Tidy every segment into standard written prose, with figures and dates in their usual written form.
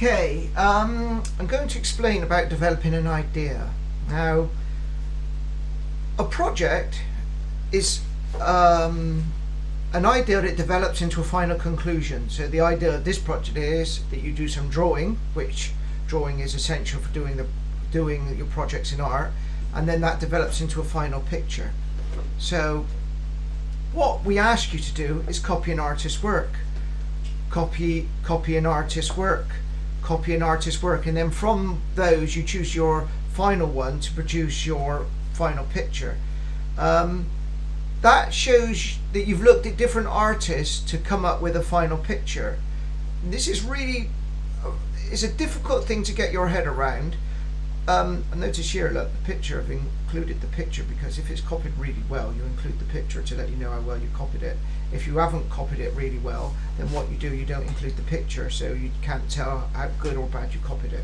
Okay, I'm going to explain about developing an idea. Now, a project is an idea that develops into a final conclusion. So the idea of this project is that you do some drawing, which drawing is essential for doing your projects in art, and then that develops into a final picture. So what we ask you to do is copy an artist's work. Copy an artist's work, copy an artist's work, and then from those you choose your final one to produce your final picture. That shows that you've looked at different artists to come up with a final picture. This is really is a difficult thing to get your head around. I notice here, look, the picture, I've included the picture because if it's copied really well, you include the picture to let you know how well you copied it. If you haven't copied it really well, then what you do, you don't include the picture, so you can't tell how good or bad you copied it.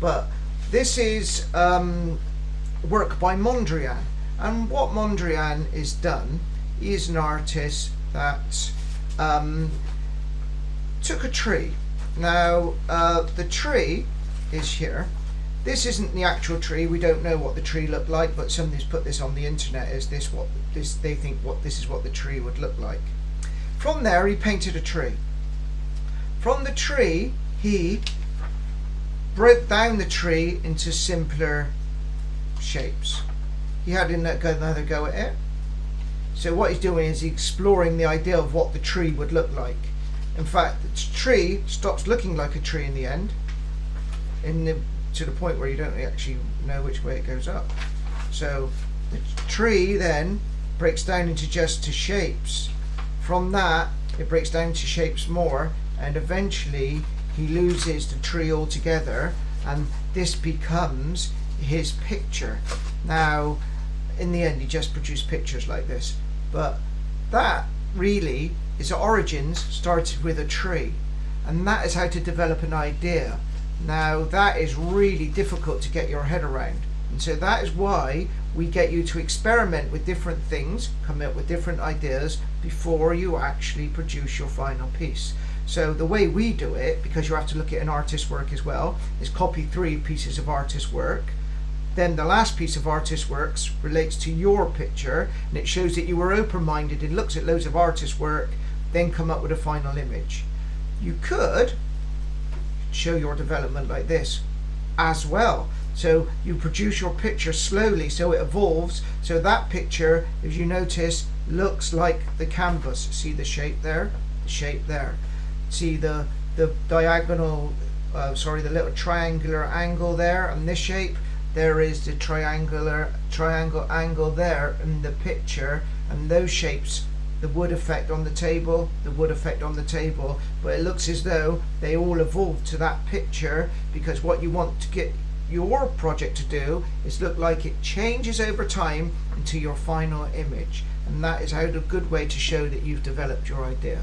But this is work by Mondrian, and what Mondrian is done, he is an artist that took a tree. Now the tree is here. This isn't the actual tree. We don't know what the tree looked like, but somebody's put this on the internet as they think this is what the tree would look like. From there he painted a tree. From the tree he broke down the tree into simpler shapes. He had another go at it. So what he's doing is he's exploring the idea of what the tree would look like. In fact, the tree stops looking like a tree in the end, to the point where you don't actually know which way it goes up. So the tree then breaks down into just two shapes. From that it breaks down to shapes more, and eventually he loses the tree altogether, and this becomes his picture. Now in the end he just produced pictures like this, but that really, its origins started with a tree, and that is how to develop an idea. Now that is really difficult to get your head around, and so that is why we get you to experiment with different things, come up with different ideas before you actually produce your final piece. So the way we do it, because you have to look at an artist's work as well, is copy 3 pieces of artist's work. Then the last piece of artist's works relates to your picture, and it shows that you were open-minded and looks at loads of artist's work, then come up with a final image. You could show your development like this as well. So you produce your picture slowly, so it evolves, so that picture, if you notice, looks like the canvas. See the shape there, the shape there. See the diagonal, the little triangular angle there, and this shape. There is the triangle angle there in the picture, and those shapes, the wood effect on the table, the wood effect on the table, but it looks as though they all evolved to that picture, because what you want to get your project to do is look like it changes over time into your final image, and that is a good way to show that you've developed your idea.